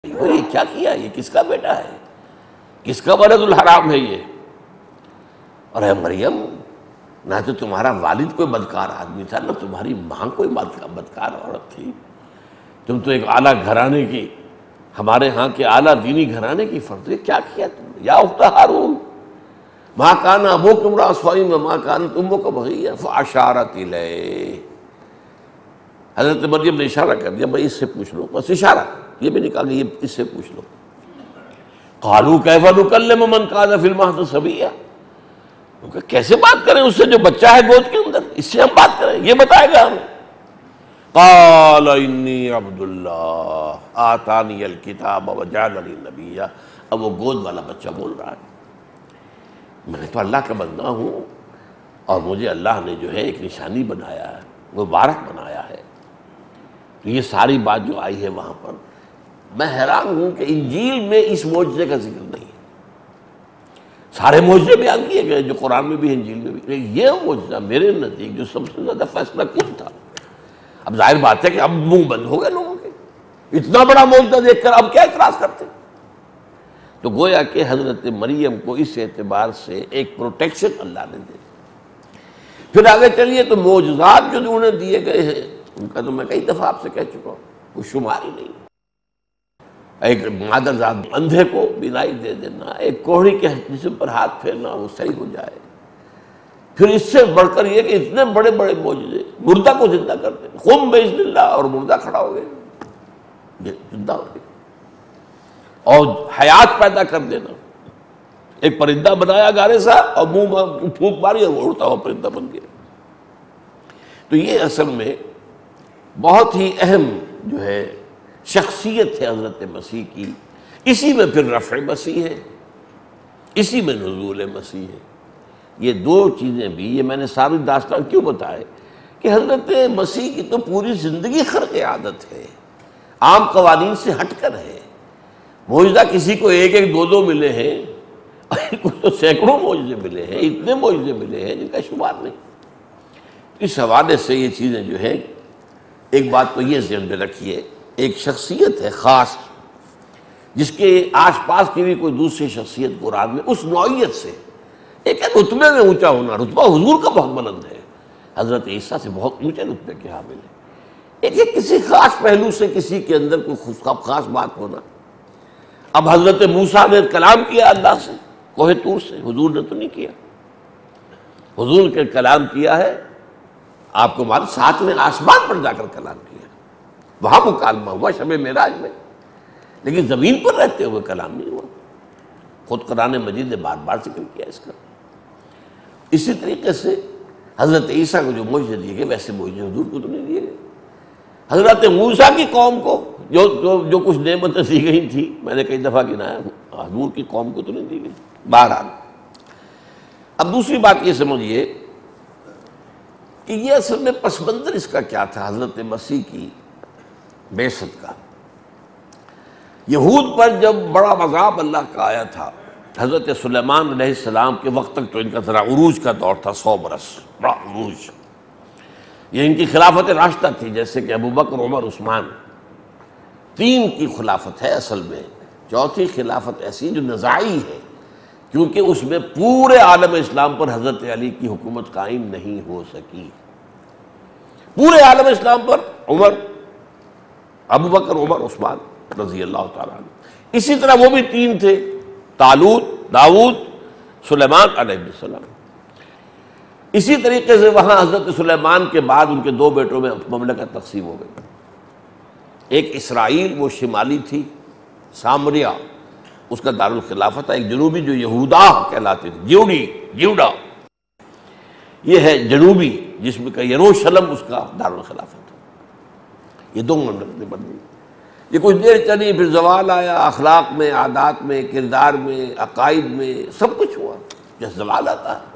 یہ کیا کیا؟ یہ کس کا بیٹا ہے؟ کس کا ولد الحرام ہے یہ؟ اور اے مریم، نہ تو تمہارا والد کوئی بدکار آدمی تھا، نہ تمہاری ماں کوئی بدکار عورت تھی. تم تو ایک اعلیٰ گھرانے کی، ہمارے ہاں کے اعلیٰ دینی گھرانے کی فرد. کیا کیا تم نے؟ یا اخت ہارون ما کان ابوک امرأ سوء وما کانت امک بغیہ فاشارت الیہ. حضرت مریم نے اشارہ کر دیا، بھائی اس سے پوچھ لو، بس اشارہ، یہ بھی نہیں کہا کہ یہ اس سے پوچھ لو. قالوا کیف نکلم من کان فی المہد صبیا، کیسے بات کریں اس سے جو بچہ ہے گود کے اندر؟ اس سے ہم بات کریں؟ یہ بتائے گا ہمیں. قال انی عبد اللہ آتانی الکتاب وجعلنی نبیا. اب وہ گود والا بچہ بول رہا ہے، میں تو اللہ کا بندہ ہوں اور مجھے اللہ نے جو ہے ایک نشانی بنایا ہے، مبارک بنایا ہے. تو یہ ساری بات جو آئی ہے وہاں پر، میں حیران ہوں کہ انجیل میں اس معجزے کا ذکر نہیں ہے. سارے معجزے بیان کیے گئے جو قرآن میں بھی انجیل میں بھی، یہ معجزہ میرے نزدیک جو سب سے زیادہ فیصلہ کن تھا. اب ظاہر بات ہے کہ اب منہ بند ہو گئے لوگوں کے، اتنا بڑا معجزہ دیکھ کر اب کیا اعتراض کرتے. تو گویا کہ حضرت مریم کو اس اعتبار سے ایک پروٹیکشن اللہ نے دے. پھر آگے چلیے تو معجزات جو انہیں دیے گئے ہیں ان کا تو میں کئی دفعہ آپ سے کہہ چکا ہوں، کوئی شمار ہی نہیں. ایک مادرزاد اندھے کو بینائی دے دینا، ایک کوہڑی کے جسم پر ہاتھ پھیرنا وہ صحیح ہو جائے. پھر اس سے بڑھ کر یہ کہ اتنے بڑے بڑے معجزے، مردہ کو زندہ کر دینا، قم باذن اللہ، اور مردہ کھڑا ہو گئے، زندہ ہو گئے. اور حیات پیدا کر دینا، ایک پرندہ بنایا گارے سا اور منہ میں پھونک ماری اور وہ اڑتا ہوا پرندہ بن گیا. تو یہ اصل میں بہت ہی اہم جو ہے شخصیت ہے حضرت مسیح کی. اسی میں پھر رفع مسیح ہے، اسی میں نزول مسیح ہے. یہ دو چیزیں بھی، یہ میں نے ساری داستان کیوں بتائے کہ حضرت مسیح کی تو پوری زندگی خرق عادت ہے، عام قوانین سے ہٹ کر ہے. معجزہ کسی کو ایک ایک دو دو ملے ہیں، کچھ تو سینکڑوں معجزے ملے ہیں، اتنے معجزے ملے ہیں جن کا شمار نہیں. اس حوالے سے یہ چیزیں جو ہے، ایک بات تو یہ ذہن میں رکھیے، ایک شخصیت ہے خاص جس کے آس پاس کی بھی کوئی دوسری شخصیت قرآن میں اس نوعیت سے، ایک ہے رتبے میں اونچا ہونا، رتبہ حضور کا بہت بلند ہے، حضرت عیسیٰ سے بہت اونچے رتبے کے حامل ہے. ایک ہے کسی خاص پہلو سے کسی کے اندر کوئی خاص بات ہونا. اب حضرت موسیٰ نے کلام کیا اللہ سے کوہ طور سے، حضور نے تو نہیں کیا. حضور کے کلام کیا ہے، آپ کو معلوم، ساتویں آسمان پر جا کر کلام کیا، وہاں مکالمہ ہوا شب معراج میں، لیکن زمین پر رہتے ہوئے کلام نہیں ہوا. خود قرآن مجید نے بار بار ذکر کیا اس کا. اسی طریقے سے حضرت عیسیٰ کو جو معجزے دیے گئے ویسے معجزے حضور کو تو نہیں دیے گئے. حضرت موسیٰ کی قوم کو جو کچھ نعمتیں دی گئی تھی، میں نے کئی دفعہ گنایا، حضور کی قوم کو تو نہیں دی گئی. بہرحال اب دوسری بات یہ سمجھیے کہ یہ اصل میں پس منظر اس کا کیا تھا حضرت مسیح کی بعثت کا. یہود پر جب بڑا عذاب اللہ کا آیا تھا، حضرت سلیمان علیہ السلام کے وقت تک تو ان کا ذرا عروج کا دور تھا، 100 برس بڑا عروج. یہ ان کی خلافت راشدہ تھی، جیسے کہ ابوبکر، عمر، عثمان، 3 کی خلافت ہے اصل میں. چوتھی خلافت ایسی جو نزاعی ہے، کیونکہ اس میں پورے عالم اسلام پر حضرت علی کی حکومت قائم نہیں ہو سکی. پورے عالم اسلام پر عمر، ابوبکر، عمر، عثمان رضی اللہ تعالیٰ عنہ. اسی طرح وہ بھی 3 تھے، طالوت، داؤد، سلیمان علیہ السلام. اسی طریقے سے وہاں حضرت سلیمان کے بعد ان کے 2 بیٹوں میں مملکت تقسیم ہو گئی. ایک اسرائیل، وہ شمالی تھی، سامریا اس کا دارالخلافت تھا. ایک جنوبی جو یہودا کہلاتی تھی، جیوڈا، یہ ہے جنوبی، جس میں کہ یروشلم اس کا دارالخلافت تھا. یہ 2 مملکتیں بن گئی. یہ کچھ دیر چلی، پھر زوال آیا، اخلاق میں، عادات میں، کردار میں، عقائد میں، سب کچھ ہوا. جب زوال آتا ہے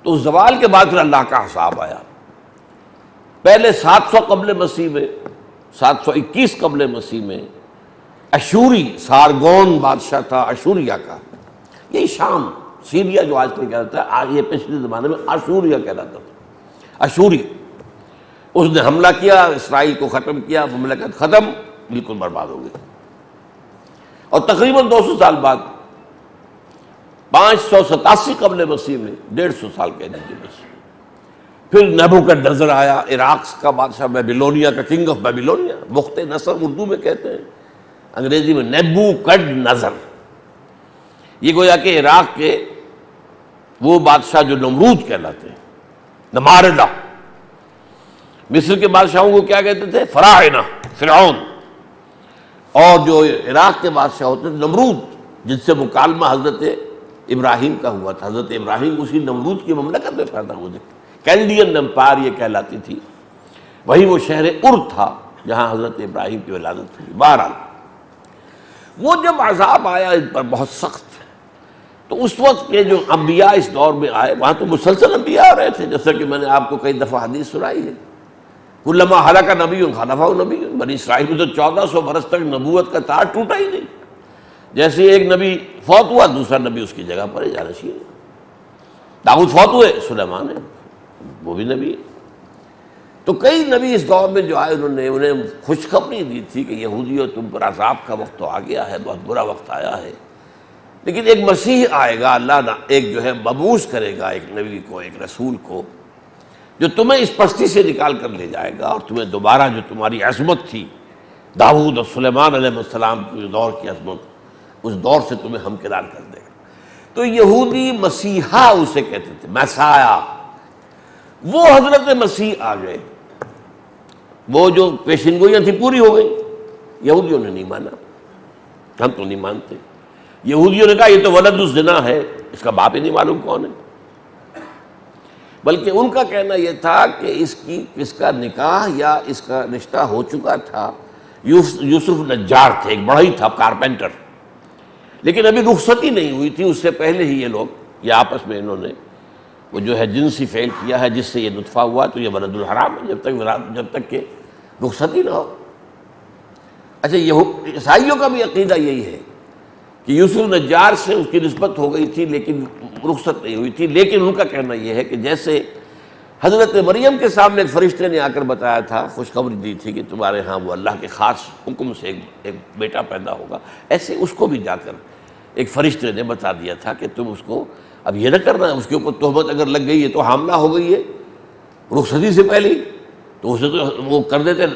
تو اس زوال کے بعد پھر اللہ کا حساب آیا. پہلے 700 قبل مسیح میں، 721 قبل مسیح میں اشوری، سارگون بادشاہ تھا اشوریا کا. یہی شام، سیریا جو آج کل کہلاتا ہے، آج یہ پچھلے زمانے میں اشوریا کہلاتا تھا. اشوری، اس نے حملہ کیا، اسرائیل کو ختم کیا، مملکت ختم، بالکل برباد ہو گئی. اور تقریباً 200 سال بعد 587 قبل مسیح میں 150 سال کہہ دیجیے بس، پھر نیبوکڈنیزر آیا، عراق کا بادشاہ، بیبیلونیا کا، کنگ آف بیبیلونیا، بخت نصر اردو میں کہتے ہیں، انگریزی میں نیبوکڈنیزر۔ یہ گویا کہ عراق کے وہ بادشاہ جو نمرود کہلاتے ہیں، نماردہ۔ مصر کے بادشاہوں کو کیا کہتے تھے؟ فراعنہ، فرعون۔ اور جو عراق کے بادشاہ ہوتے تھے نمرود، جن سے مکالمہ حضرت ابراہیم کا ہوا تھا۔ حضرت ابراہیم اسی نمرود کی مملکت میں پیدا ہوئے تھے، کیلڈین امپائر یہ کہلاتی تھی، وہی وہ شہر ار تھا جہاں حضرت ابراہیم کی ولادت ہوئی۔ بہرحال وہ جب عذاب آیا ان پر بہت سخت، تو اس وقت کے جو انبیاء اس دور میں آئے، وہاں تو مسلسل انبیاء آ رہے تھے، جیسا کہ میں نے آپ کو کئی دفعہ حدیث سنائی ہے، کلما ہلک نبی خلفہ نبی۔ بنی اسرائیل میں تو 1400 برس تک نبوت کا تار ٹوٹا ہی نہیں، جیسے ایک نبی فوت ہوا دوسرا نبی اس کی جگہ پر جانشین ہے۔ داؤد فوت ہوئے، سلیمان ہے، وہ بھی نبی ہے۔ تو کئی نبی اس دور میں جو آئے، انہیں خوشخبری دی تھی کہ یہودیوں تم پر عذاب کا وقت تو آ گیا ہے، بہت برا وقت آیا ہے، لیکن ایک مسیح آئے گا، اللہ ایک جو ہے مبعوث کرے گا ایک نبی کو، ایک رسول کو، جو تمہیں اس پستی سے نکال کر لے جائے گا، اور تمہیں دوبارہ جو تمہاری عظمت تھی داؤد اور سلیمان علیہ السلام کے دور کی عظمت، اس دور سے تمہیں ہمکنار کر دے گا۔ تو یہودی مسیحا اسے کہتے تھے، مسایا۔ وہ حضرت مسیح آ گئے، وہ جو پیشنگوئیاں تھیں پوری ہو گئی۔ یہودیوں نے نہیں مانا، ہم تو نہیں مانتے۔ یہودیوں نے کہا یہ تو ولد الزنا ہے، اس کا باپ ہی نہیں معلوم کون ہے۔ بلکہ ان کا کہنا یہ تھا کہ اس کا نکاح یا اس کا رشتہ ہو چکا تھا، یوسف نجار تھے، ایک بڑا ہی تھا کارپینٹر، لیکن ابھی رخصتی نہیں ہوئی تھی، اس سے پہلے ہی یہ لوگ یہ آپس میں انہوں نے وہ جو ہے جنسی فعل کیا ہے، جس سے یہ نطفہ ہوا، تو یہ ولد الحرام ہے جب تک کہ رخصتی نہ ہو۔ اچھا، عیسائیوں کا بھی عقیدہ یہی ہے کہ یوسف نجار سے اس کی نسبت ہو گئی تھی لیکن رخصت نہیں ہوئی تھی، لیکن ان کا کہنا یہ ہے کہ جیسے حضرت مریم کے سامنے ایک فرشتے نے آ کر بتایا تھا، خوشخبری دی تھی کہ تمہارے ہاں وہ اللہ کے خاص حکم سے ایک بیٹا پیدا ہوگا، ایسے اس کو بھی جا کر ایک فرشتے نے بتا دیا تھا کہ تم اس کو اب یہ نہ کرنا، اس کے اوپر تہمت اگر لگ گئی ہے تو حاملہ ہو گئی ہے رخصتی سے پہلے ہی، تو اسے تو وہ کر دیتے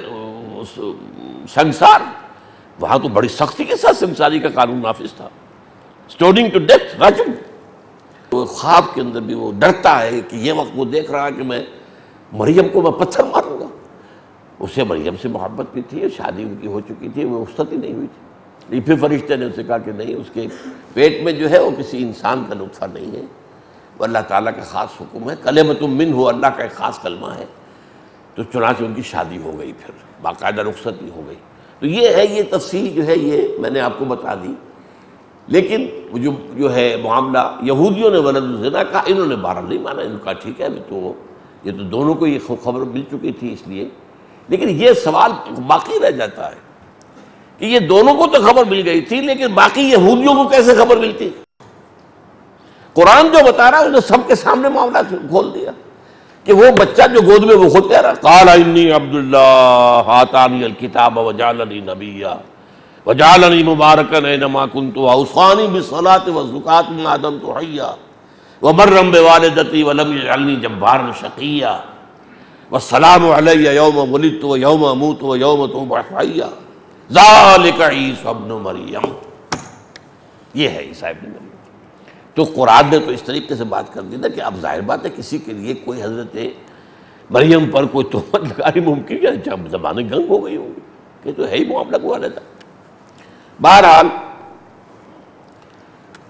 سنسار۔ وہاں تو بڑی سختی کے ساتھ سنساری کا قانون نافذ تھا، سٹوننگ ٹو ڈیتھ، راجم۔ وہ خواب کے اندر بھی وہ ڈرتا ہے کہ یہ وقت وہ دیکھ رہا ہے کہ میں مریم کو میں پتھر ماروں گا۔ اسے مریم سے محبت بھی تھی، شادی ان کی ہو چکی تھی، وہ رخصتی نہیں ہوئی تھی۔ پھر فرشتے نے اسے کہا کہ نہیں، اس کے پیٹ میں جو ہے وہ کسی انسان کا نطفہ نہیں ہے، وہ اللہ تعالیٰ کا خاص حکم ہے، کلمۃ منہ، اللہ کا ایک خاص کلمہ ہے۔ تو چنانچہ ان کی شادی ہو گئی، پھر باقاعدہ رخصتی ہو گئی۔ تو یہ ہے، یہ تفصیل جو ہے یہ میں نے آپ کو بتا دی، لیکن جو ہے معاملہ یہودیوں نے ولد الزنا کہا، انہوں نے بہرحال نہیں مانا، ان کا ٹھیک ہے، یہ تو دونوں کو یہ خبر مل چکی تھی اس لیے، لیکن یہ سوال باقی رہ جاتا ہے کہ یہ دونوں کو تو خبر مل گئی تھی، لیکن باقی یہودیوں کو کیسے خبر ملتی؟ قرآن جو بتا رہا ہے اس نے سب کے سامنے معاملہ کھول دیا کہ وہ بچہ جو گود میں وہ خود کہہ رہا، قال انی عبد اللہ آتانی الکتاب وجعلنی نبیا وجعلنی مبارکا اینما کنت واوصانی بالصلاۃ والزکاۃ ما دمت حیا وبرا بوالدتی ولم یجعلنی جبارا شقیا والسلام علی یوم ولدت ویوم اموت ویوم ابعث حیا ذالک عیسی ابن مریم۔ یہ ہے عیسی ابن مریم۔ تو قرآن نے تو اس طریقے سے بات کر دی نا کہ اب ظاہر بات ہے کسی کے لیے کوئی حضرت مریم پر کوئی تہمت لگانی ممکن ہے، جب زبانیں گنگ ہو گئی ہوں گی، کہ تو ہے ہی معاملہ کو علیحدہ۔ بہرحال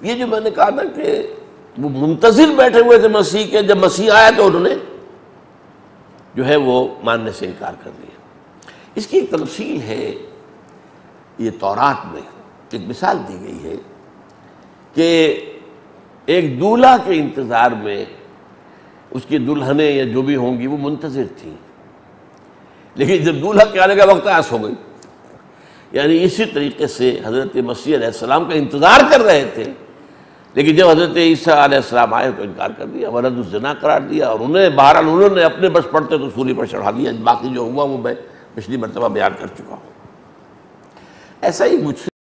یہ جو میں نے کہا نا کہ وہ منتظر بیٹھے ہوئے تھے مسیح کے، جب مسیح آیا تو انہوں نے جو ہے وہ ماننے سے انکار کر دیا۔ اس کی ایک تمثیل ہے، یہ تورات میں ایک مثال دی گئی ہے کہ ایک دولہا کے انتظار میں اس کی دلہنیں یا جو بھی ہوں گی وہ منتظر تھیں، لیکن جب دولہا کے آنے کا وقت آیا ہو گئی۔ یعنی اسی طریقے سے حضرت مسیح علیہ السلام کا انتظار کر رہے تھے، لیکن جب حضرت عیسیٰ علیہ السلام آئے تو انکار کر دیا، ولد الزنا قرار دیا، اور بہرحال انہوں نے اپنے بس پڑتے تو سولی پر چڑھا دیا۔ باقی جو ہوا وہ میں پچھلی مرتبہ بیان کر چکا ہوں۔ ایسا ہی مجھ سے